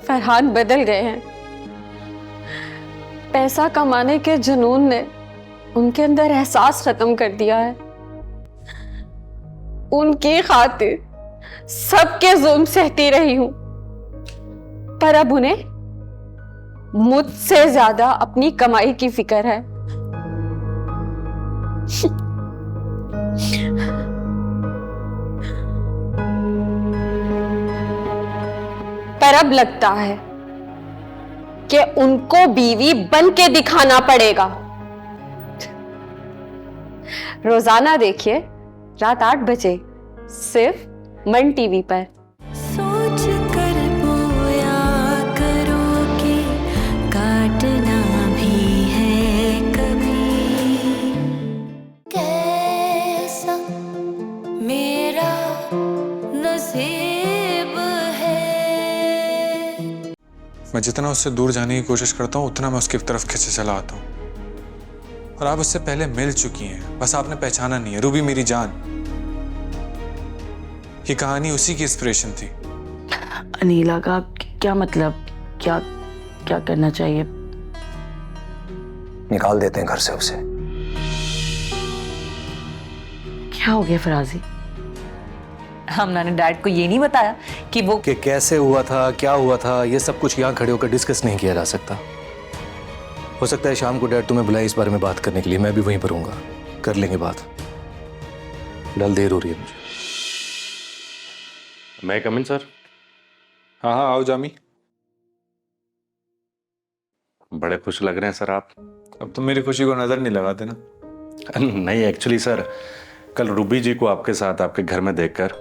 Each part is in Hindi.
फरहान बदल गए हैं। पैसा कमाने के जुनून ने उनके अंदर एहसास खत्म कर दिया है। उनकी खातिर सबके जुल्म सहती रही हूं, पर अब उन्हें मुझसे ज्यादा अपनी कमाई की फिक्र है। पर अब लगता है कि उनको बीवी बन के दिखाना पड़ेगा। रोजाना देखिए रात 8 बजे सिर्फ मन टीवी पर। सोच कर बोया करो कि काटना भी है कभी। कैसा मेरा नसीब है। मैं जितना उससे दूर जाने की कोशिश करता हूँ उतना मैं उसकी तरफ खिंचे चला आता हूँ। और आप उससे पहले मिल चुकी हैं, बस आपने पहचाना नहीं है। रूबी मेरी जान, ये कहानी उसी की इंस्पिरेशन थी। अनीला का क्या मतलब? क्या क्या करना चाहिए? निकाल देते हैं घर से उसे। क्या हो गया फराजी? हमना ने डैड को ये नहीं बताया कि वो कि कैसे हुआ था, क्या हुआ था, ये सब कुछ यहाँ खड़े होकर डिस्कस नहीं किया जा सकता। हो सकता है शाम को डैड तुम्हें बुलाए इस बारे में बात करने के लिए, मैं भी वहीं पर हूँगा, कर लेंगे बात। फिलहाल देर हो रही है मुझे। मैं कम इन सर? हाँ हाँ आओ जामी। बड़े खुश लग रहे हैं सर आप। अब तुम मेरी खुशी को नजर नहीं लगाते ना। नहीं एक्चुअली सर, कल रूबी जी को आपके साथ आपके घर में देखकर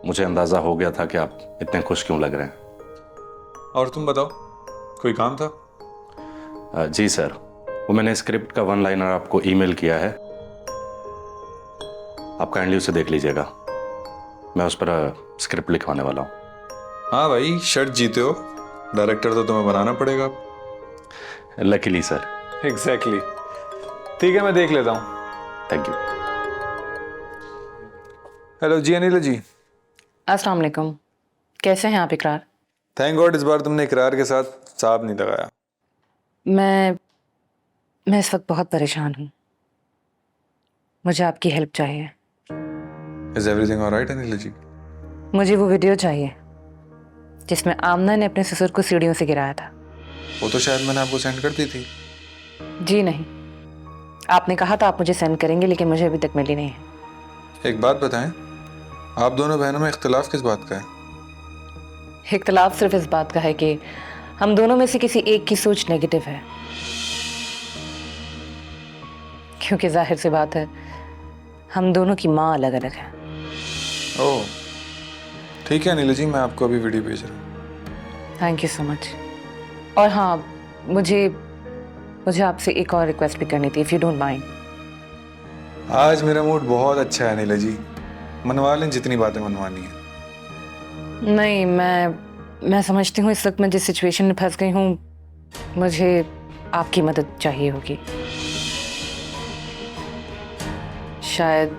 मुझे अंदाजा हो गया था कि आप इतने खुश क्यों लग रहे हैं। और तुम बताओ, कोई काम था? जी सर, वो मैंने स्क्रिप्ट का 1 लाइनर आपको ईमेल किया है, आप काइंडली उसे देख लीजिएगा। मैं उस पर स्क्रिप्ट लिखवाने वाला हूँ। हाँ भाई, शर्ट जीते हो, डायरेक्टर तो तुम्हें बनाना पड़ेगा। Luckily sir. एग्जैक्टली। ठीक है, मैं देख लेता हूँ। Thank you. हेलो जी अनिल जी। अस्सलाम वालेकुम। कैसे हैं आप इकरार? थैंक गॉड इस बार तुमने इकरार के साथ साहब नहीं लगाया। मैं इस वक्त बहुत परेशान हूँ, मुझे आपकी हेल्प चाहिए। Is everything alright Anil ji? मुझे वो वीडियो चाहिए जिसमें आमना ने अपने ससुर को सीढ़ियों से गिराया था। वो तो शायद मैंने आपको सेंड कर दी थी। जी नहीं, आपने कहा था आप मुझे सेंड करेंगे, लेकिन मुझे अभी तक मिली नहीं है। एक बात बताएं, आप दोनों बहनों में इख्तिलाफ किस बात का है? इख्तिलाफ सिर्फ इस बात का है कि हम दोनों में से किसी एक की सोच नेगेटिव है। क्योंकि जाहिर सी बात है, हम दोनों की माँ अलग अलग है। ओह ठीक है अनिल जी, मैं आपको अभी वीडियो भेज रहा हूँ। Thank you so much. और हाँ, मुझे आपसे एक और रिक्वेस्ट भी करनी थी, इफ़ यू डोंट माइंड। आज मेरा मूड बहुत अच्छा है अनिल जी, मनवा लें जितनी बातें मनवानी है। नहीं, मैं समझती हूँ इस वक्त मैं जिस सिचुएशन में फंस गई हूँ, मुझे आपकी मदद चाहिए होगी। शायद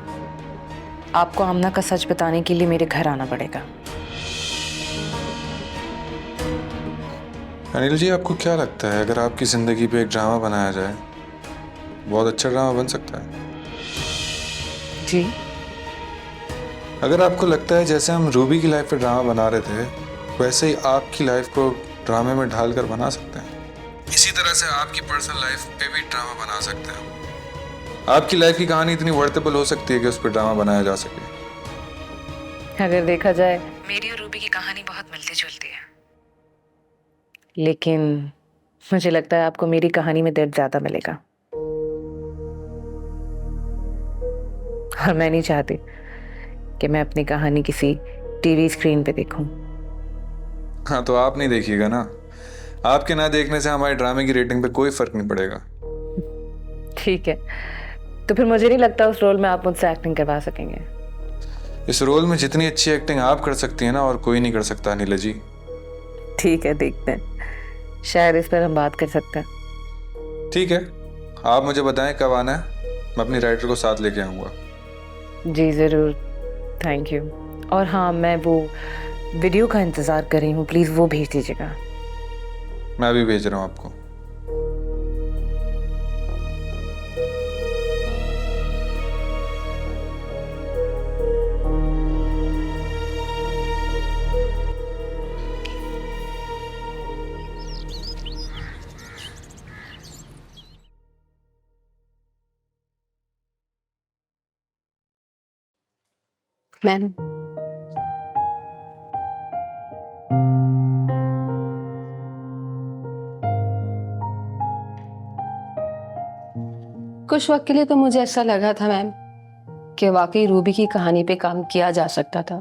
आपको आमना का सच बताने के लिए मेरे घर आना पड़ेगा। अनिल जी, आपको क्या लगता है अगर आपकी जिंदगी पे एक ड्रामा बनाया जाए, बहुत अच्छा ड्रामा बन सकता है? जी? अगर आपको लगता है जैसे हम रूबी की लाइफ पे ड्रामा बना रहे थे, वैसे ही आपकी लाइफ को ड्रामे में ढालकर बना सकते हैं। इसी तरह से आपकी पर्सनल लाइफ पे भी ड्रामा बना सकते हैं। आपकी लाइफ की कहानी इतनी वर्तेबल हो सकती है कि उस पर ड्रामा बनाया जा सके। अगर देखा जाए, मेरी और रूबी की कहानी बहुत मिलती जुलती है, लेकिन मुझे लगता है आपको मेरी कहानी में दर्द ज्यादा मिलेगा। और मैं नहीं चाहती कि मैं अपनी कहानी किसी टीवी स्क्रीन पे देखूं। हाँ तो आप नहीं देखिएगा ना, आपके ना देखने से हमारे ड्रामे की रेटिंग पे कोई फर्क नहीं पड़ेगा। ठीक है, तो फिर मुझे नहीं लगता उस रोल में आप मुझसे एक्टिंग करवा सकेंगे। इस रोल में जितनी अच्छी एक्टिंग आप कर सकती हैं ना, और कोई नहीं कर सकता अनिल जी। ठीक है, देखते हैं, शायद इस पर हम बात कर सकते हैं। ठीक है, आप मुझे बताएं कब आना है, मैं अपनी राइटर को साथ लेके आऊँगा। जी ज़रूर, थैंक यू। और हाँ, मैं वो वीडियो का इंतजार कर रही हूँ, प्लीज वो भेज दीजिएगा। मैं अभी भेज रहा हूँ आपको। मैम, कुछ वक्त के लिए तो मुझे ऐसा लगा था मैम कि वाकई रूबी की कहानी पे काम किया जा सकता था,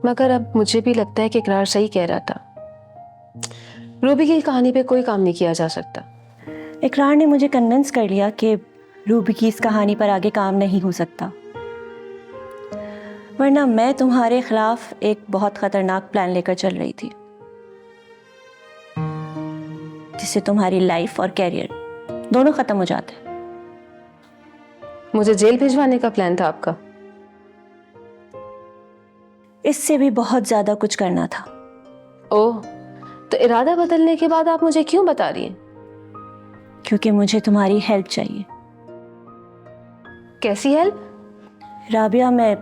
मगर अब मुझे भी लगता है कि इकरार सही कह रहा था। रूबी की कहानी पे कोई काम नहीं किया जा सकता। इकरार ने मुझे कन्विंस कर लिया कि रूबी की इस कहानी पर आगे काम नहीं हो सकता, वरना मैं तुम्हारे खिलाफ एक बहुत खतरनाक प्लान लेकर चल रही थी, जिससे तुम्हारी लाइफ और कैरियर दोनों खत्म हो जाते। मुझे जेल भिजवाने का प्लान था आपका? इससे भी बहुत ज्यादा कुछ करना था। ओह, तो इरादा बदलने के बाद आप मुझे क्यों बता रही हैं? क्योंकि मुझे तुम्हारी हेल्प चाहिए। कैसी हेल्प? राबिया, मैं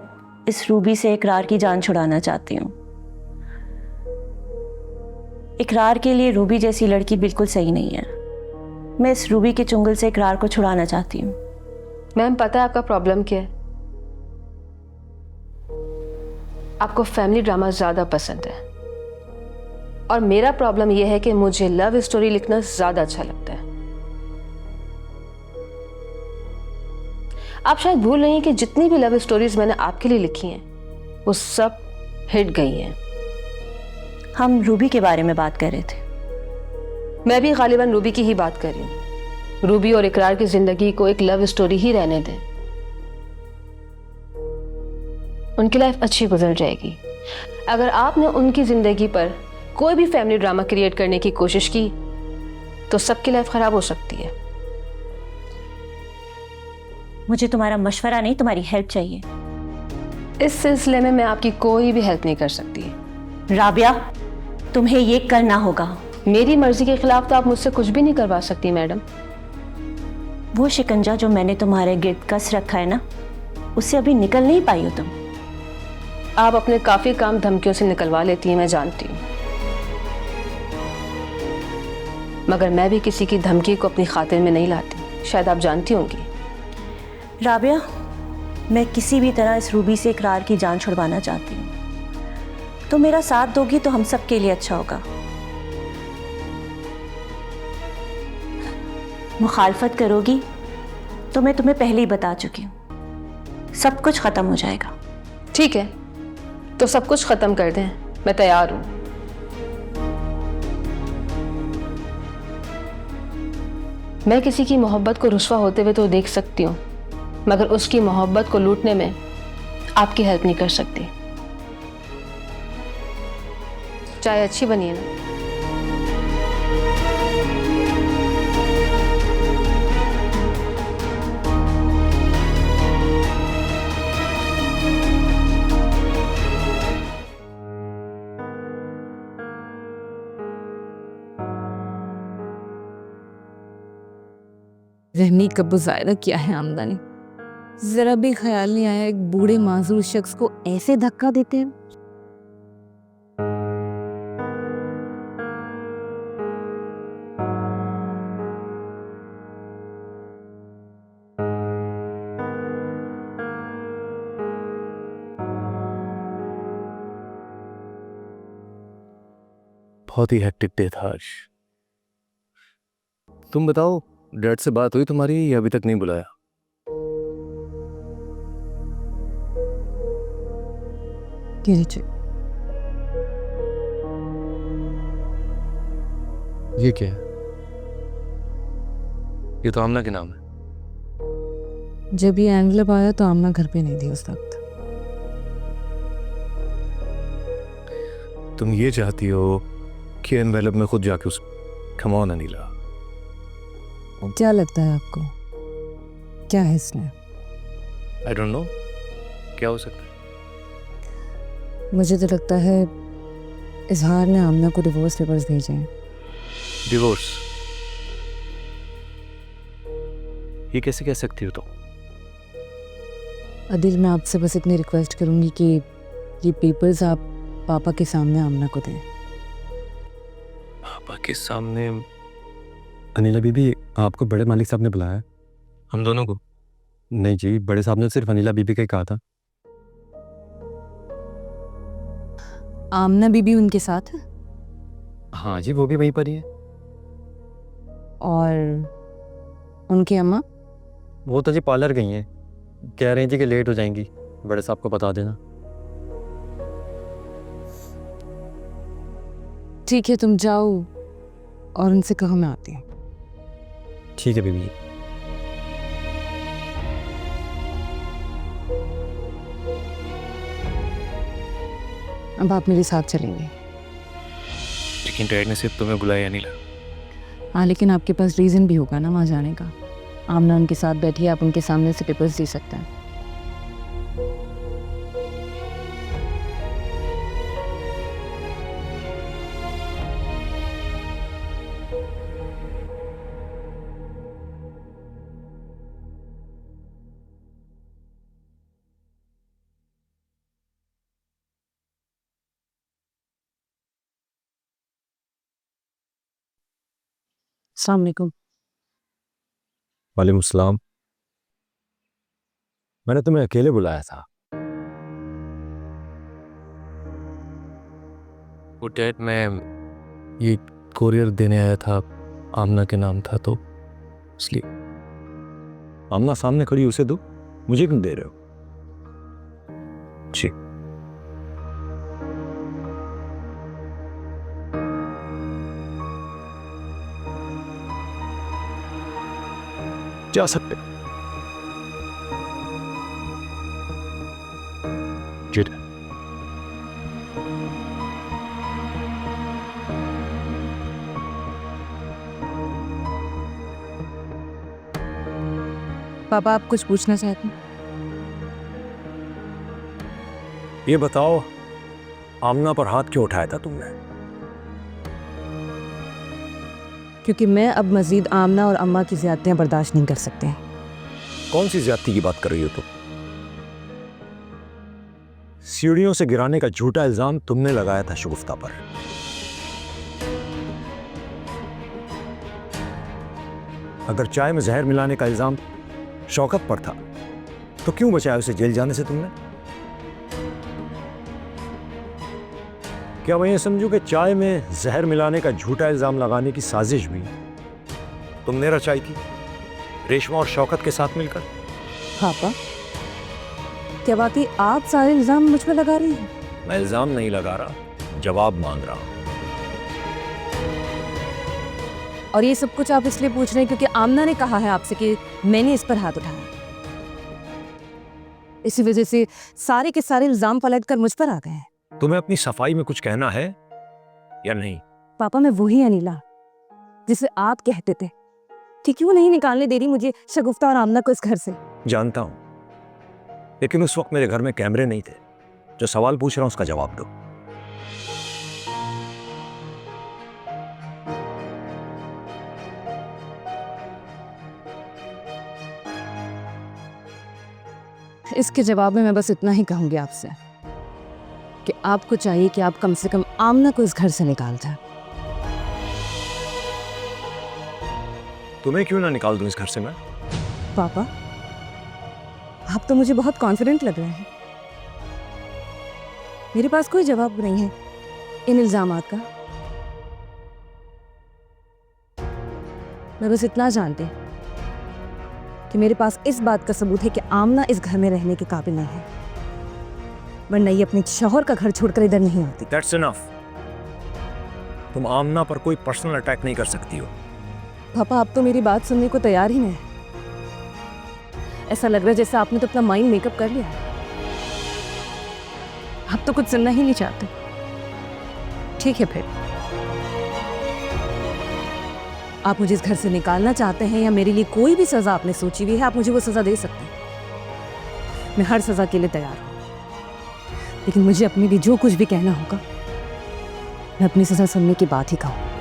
इस रूबी से इकरार की जान छुड़ाना चाहती हूँ। इकरार के लिए रूबी जैसी लड़की बिल्कुल सही नहीं है। मैं इस रूबी के चुंगल से इकरार को छुड़ाना चाहती हूँ। मैम, पता है आपका प्रॉब्लम क्या है? आपको फैमिली ड्रामा ज्यादा पसंद है, और मेरा प्रॉब्लम यह है कि मुझे लव स्टोरी लिखना ज्यादा अच्छा लगता है। आप शायद भूल रही हैं कि जितनी भी लव स्टोरीज मैंने आपके लिए लिखी हैं वो सब हिट गई हैं। हम रूबी के बारे में बात कर रहे थे। मैं भी गालिबन रूबी की ही बात कर रही हूँ। रूबी और इकरार की जिंदगी को एक लव स्टोरी ही रहने दें। उनकी लाइफ अच्छी गुजर जाएगी। अगर आपने उनकी जिंदगी पर कोई भी फैमिली ड्रामा क्रिएट करने की कोशिश की तो सबकी लाइफ खराब हो सकती है। मुझे तुम्हारा मशवरा नहीं, तुम्हारी हेल्प चाहिए। इस सिलसिले में मैं आपकी कोई भी हेल्प नहीं कर सकती। राबिया, तुम्हें ये करना होगा। मेरी मर्जी के खिलाफ तो आप मुझसे कुछ भी नहीं करवा सकती मैडम। वो शिकंजा जो मैंने तुम्हारे गिर्द कस रखा है ना, उससे अभी निकल नहीं पाई हो तुम। आप अपने काफी काम धमकियों से निकलवा लेती हैं, मैं जानती हूँ, मगर मैं भी किसी की धमकी को अपनी खातिर में नहीं लाती, शायद आप जानती होंगी। राबिया, मैं किसी भी तरह इस रूबी से इकरार की जान छुड़वाना चाहती हूँ। तो मेरा साथ दोगी तो हम सब के लिए अच्छा होगा। मुखालफत करोगी तो मैं तुम्हें पहले ही बता चुकी हूँ, सब कुछ खत्म हो जाएगा। ठीक है, तो सब कुछ खत्म कर दें, मैं तैयार हूं। मैं किसी की मोहब्बत को रुस्वा होते हुए तो देख सकती हूँ, मगर उसकी मोहब्बत को लूटने में आपकी हेल्प नहीं कर सकती। चाय अच्छी बनी है ना? रहनी का मुजाहरा किया है आमदनी, जरा भी ख्याल नहीं आया एक बूढ़े माजूर शख्स को ऐसे धक्का देते हैं। बहुत ही हेक्टिक डे था आज। तुम बताओ, डैड से बात हुई तुम्हारी या अभी तक नहीं बुलाया? ये क्या है? ये तो आमना के नाम है। जब ये एनवलप आया तो आमना घर पे नहीं थी उस वक्त। तुम ये चाहती हो कि एनवेलप में खुद जाके उस कम ऑन अनीला। क्या लगता है आपको, क्या है इसमें? आई डोंट नो, क्या हो सकता है? मुझे तो लगता है इजहार ने आमना को डिवोर्स पेपर्स भेजे हैं। डिवोर्स? ये कैसे कह सकती हो तुम? अदिल, मैं आपसे बस इतनी रिक्वेस्ट करूंगी कि ये पेपर्स आप पापा के सामने आमना को दें। पापा के सामने? अनिला बीबी, आपको बड़े मालिक साहब ने बुलाया है? हम दोनों को? नहीं जी, बड़े साहब ने सिर्फ अनिला बीबी का ही कहा था। आमना बीबी उनके साथ है? हाँ जी, वो भी वहीं पर ही है। और उनकी अम्मा? वो तो जी पार्लर गई हैं, कह रही थी कि लेट हो जाएंगी, बड़े साहब को बता देना। ठीक है, तुम जाओ और उनसे कहो मैं आती हूँ। ठीक है बीबी। अब आप मेरे साथ चलेंगे। लेकिन डैड ने सिर्फ तुम्हें बुलाया अनिला। हाँ, लेकिन आपके पास रीज़न भी होगा ना वहाँ जाने का। आमना उनके साथ बैठी है, आप उनके सामने से पेपर्स दे सकते हैं। अस्सलाम वालेकुम। वालेकुम सलाम। मैंने तुम्हें अकेले बुलाया था। वो डैड, मैं ये कोरियर देने आया था, आमना के नाम था तो इसलिए। आमना सामने खड़ी, उसे दो, मुझे क्यों दे रहे हो? जी। जा सकते जी। पापा, आप कुछ पूछना चाहते हैं? ये बताओ, आमना पर हाथ क्यों उठाया था तुमने? क्योंकि मैं अब मजीद आमना और अम्मा की ज़्यादतियाँ बर्दाश्त नहीं कर सकते हैं। कौन सी ज्यादती की बात कर रही हो तुम? सीढ़ियों से गिराने का झूठा इल्जाम तुमने लगाया था शगुफ्ता पर। अगर चाय में जहर मिलाने का इल्जाम शौकत पर था तो क्यों बचाया उसे जेल जाने से तुमने? क्या मैं ये समझूं कि चाय में जहर मिलाने का झूठा इल्जाम लगाने की साजिश भी तुमने रचाई थी, रेशमा और शौकत के साथ मिलकर? पापा, क्या वाकई आप सारे इल्ज़ाम मुझ पर लगा रही हैं? मैं इल्जाम नहीं लगा रहा, जवाब मांग रहा हूं। और ये सब कुछ आप इसलिए पूछ रहे हैं क्योंकि आमना ने कहा है आपसे कि मैंने इस पर हाथ उठाया। इसी वजह से सारे के सारे इल्जाम पलट कर मुझ पर आ गए हैं। तुम्हें अपनी सफाई में कुछ कहना है या नहीं? पापा, मैं वही अनिला जिसे आप कहते थे कि क्यों नहीं निकालने दे रही मुझे शगुफ्ता और आमना को इस घर से। जानता हूं, लेकिन उस वक्त मेरे घर में कैमरे नहीं थे। जो सवाल पूछ रहा हूं उसका जवाब दो। इसके जवाब में मैं बस इतना ही कहूंगी आपसे कि आपको चाहिए कि आप कम से कम आमना को इस घर से निकाल दें। तुम्हें क्यों ना निकाल दूं इस घर से मैं? पापा, आप तो मुझे बहुत कॉन्फिडेंट लग रहे हैं। मेरे पास कोई जवाब नहीं है इन इल्जामात का। मैं बस इतना जानती कि मेरे पास इस बात का सबूत है कि आमना इस घर में रहने के काबिल नहीं है, वरना ये अपने शौहर का घर छोड़कर इधर नहीं आती। That's enough. तुम आमना पर कोई पर्सनल अटैक नहीं कर सकती हो। पापा, आप तो मेरी बात सुनने को तैयार ही नहीं। ऐसा लग रहा है जैसे आपने तो अपना माइंड मेकअप कर लिया। आप तो कुछ सुनना ही नहीं चाहते। ठीक है, फिर आप मुझे इस घर से निकालना चाहते हैं या मेरे लिए कोई भी सजा आपने सोची हुई है, आप मुझे वो सजा दे सकते हैं। मैं हर सजा के लिए तैयार हूं। लेकिन मुझे अपने लिए जो कुछ भी कहना होगा मैं अपनी सजा सुनने की बात ही कहूँ।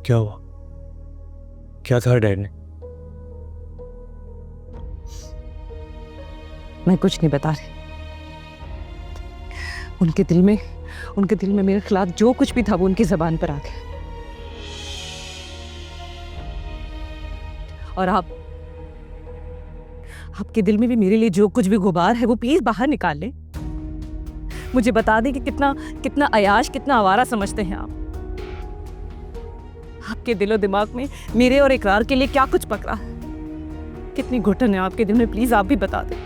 क्या हुआ? क्या कहा डैड ने? मैं कुछ नहीं बता रही। उनके दिल में मेरे खिलाफ जो कुछ भी था वो उनकी जबान पर आ गया। और आपके दिल में भी मेरे लिए जो कुछ भी गुबार है वो प्लीज बाहर निकाल लें। मुझे बता दें कि कितना अयाश, कितना आवारा समझते हैं आप। आपके दिलो दिमाग में मेरे और इकरार के लिए क्या कुछ पकड़ा है? कितनी घुटन है आपके दिल में, प्लीज आप भी बता दें।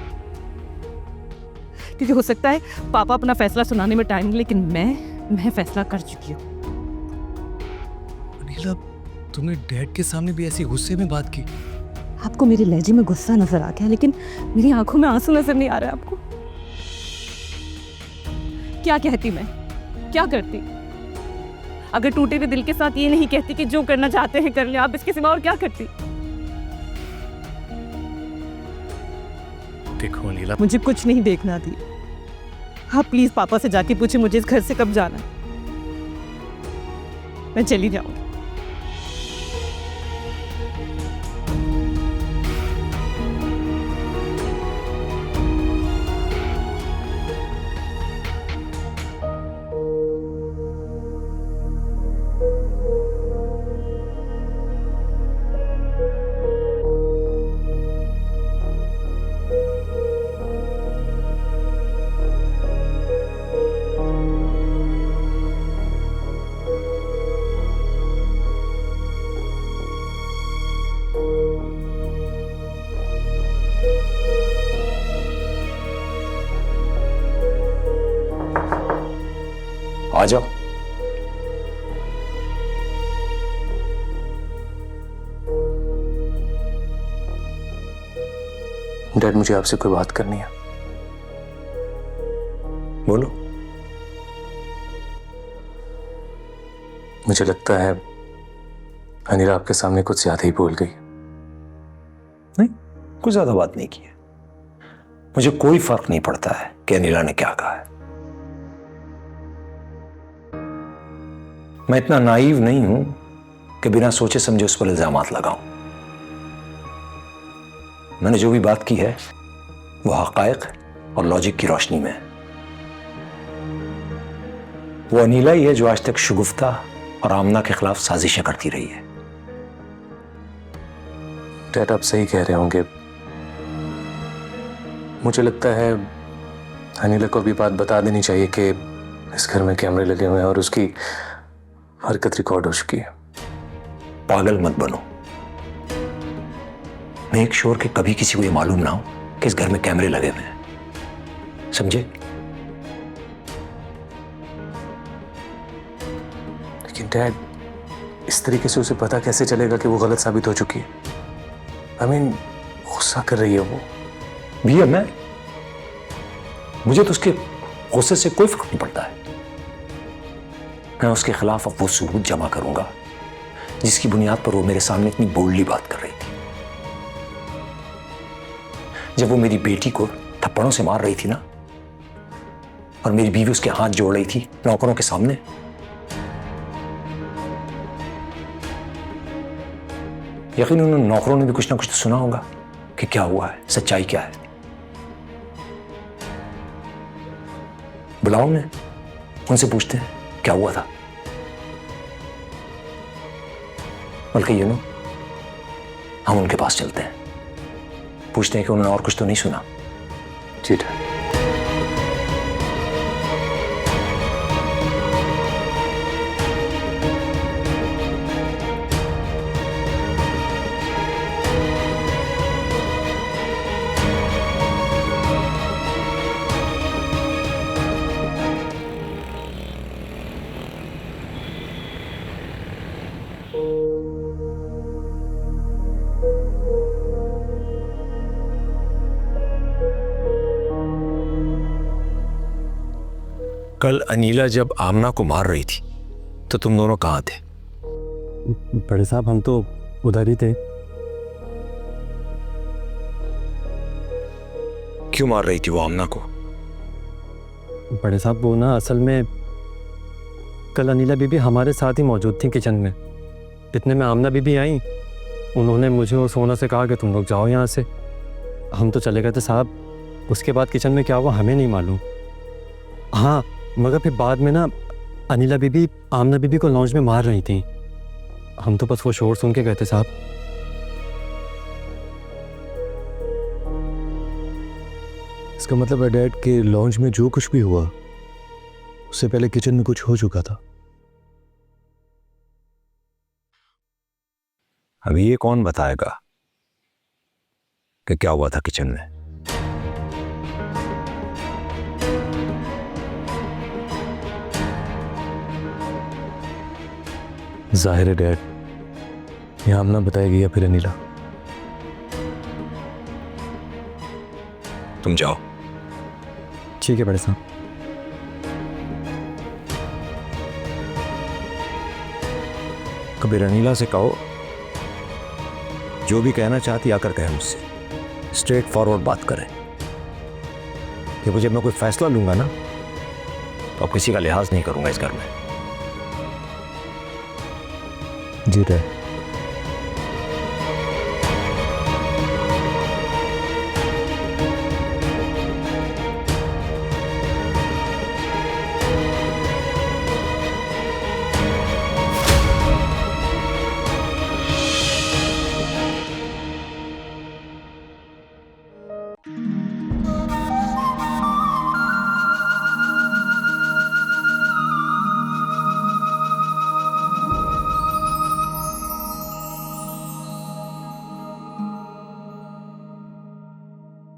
क्योंकि हो सकता है पापा अपना फैसला सुनाने में टाइम, लेकिन मैं फैसला कर चुकी हूँ। अनिला, तुमने डैड के सामने भी ऐसी गुस्से में बात की? आपको मेरे लहजे में गुस्सा नजर आ गया, लेकिन मेरी आंखों में आंसू नजर नहीं आ रहा है आपको। क्या कहती मैं, क्या करती? अगर टूटे हुए दिल के साथ ये नहीं कहती कि जो करना चाहते हैं कर ले, आप इसके सिवा और क्या करती? देखो अनिला, मुझे कुछ नहीं देखना थी। आप प्लीज पापा से जाके पूछे मुझे इस घर से कब जाना है। मैं चली जाऊंगी। आ जाओ। डैड, मुझे आपसे कोई बात करनी है। बोलो। मुझे लगता है अनिला आपके सामने कुछ ज्यादा ही बोल गई। नहीं, कुछ ज्यादा बात नहीं की है। मुझे कोई फर्क नहीं पड़ता है कि अनिला ने क्या कहा है। मैं इतना नाइव नहीं हूं कि बिना सोचे समझे उस पर इल्जामात लगाऊं। मैंने जो भी बात की है वो हकायक और लॉजिक की रोशनी में है। वो अनिला ही है जो आज तक शगुफ्ता और आमना के खिलाफ साजिशें करती रही है। डैड, आप सही कह रहे होंगे। मुझे लगता है अनिला को भी बात बता देनी चाहिए कि इस घर में कैमरे लगे हुए हैं और उसकी हरकत रिकॉर्ड हो चुकी है। पागल मत बनो। मेक श्योर कि कभी किसी को ये मालूम ना हो कि इस घर में कैमरे लगे हुए हैं, समझे? लेकिन डैड, इस तरीके से उसे पता कैसे चलेगा कि वो गलत साबित हो चुकी है? आई मीन, गुस्सा कर रही है वो। भैया, मुझे तो उसके गुस्से से कोई फर्क नहीं पड़ता है। मैं उसके खिलाफ अब वो सबूत जमा करूंगा जिसकी बुनियाद पर वो मेरे सामने इतनी बोल्डली बात कर रही थी। जब वो मेरी बेटी को थप्पड़ों से मार रही थी ना, और मेरी बीवी उसके हाथ जोड़ रही थी नौकरों के सामने, यकीन उन नौकरों ने भी कुछ ना कुछ तो सुना होगा कि क्या हुआ है, सच्चाई क्या है। बुलाओ उन्हें, उनसे पूछते हैं क्या हुआ था। बल्कि यू नो, हम उनके पास चलते हैं, पूछते हैं कि उन्होंने और कुछ तो नहीं सुना। जी डैड। कल अनीला जब आमना को मार रही थी तो तुम दोनों कहाँ थे? बड़े साहब हम तो उधर ही थे। क्यों मार रही थी वो आमना को? बड़े साहब वो ना असल में कल अनीला बीबी हमारे साथ ही मौजूद थी किचन में। इतने में आमना बीबी आई, उन्होंने मुझे और सोना से कहा कि तुम लोग जाओ यहाँ से। हम तो चले गए थे साहब। उसके बाद किचन में क्या हुआ हमें नहीं मालूम। हाँ मगर फिर बाद में ना अनीला बीबी आमना बीबी को लॉन्च में मार रही थी। हम तो बस वो शोर सुन के गए थे साहब। इसका मतलब है डैड के लॉन्च में जो कुछ भी हुआ उससे पहले किचन में कुछ हो चुका था। अभी ये कौन बताएगा कि क्या हुआ था किचन में? जाहिर है डैड, ये आमना बताएगी या फिर अनीला। तुम जाओ। ठीक है बड़े साहब। कबीर अनीला से कहो जो भी कहना चाहती आकर कहे मुझसे, स्ट्रेट फॉरवर्ड बात करें कि मुझे मैं कोई फैसला लूंगा ना तो अब किसी का लिहाज नहीं करूंगा इस घर में। जी डैड।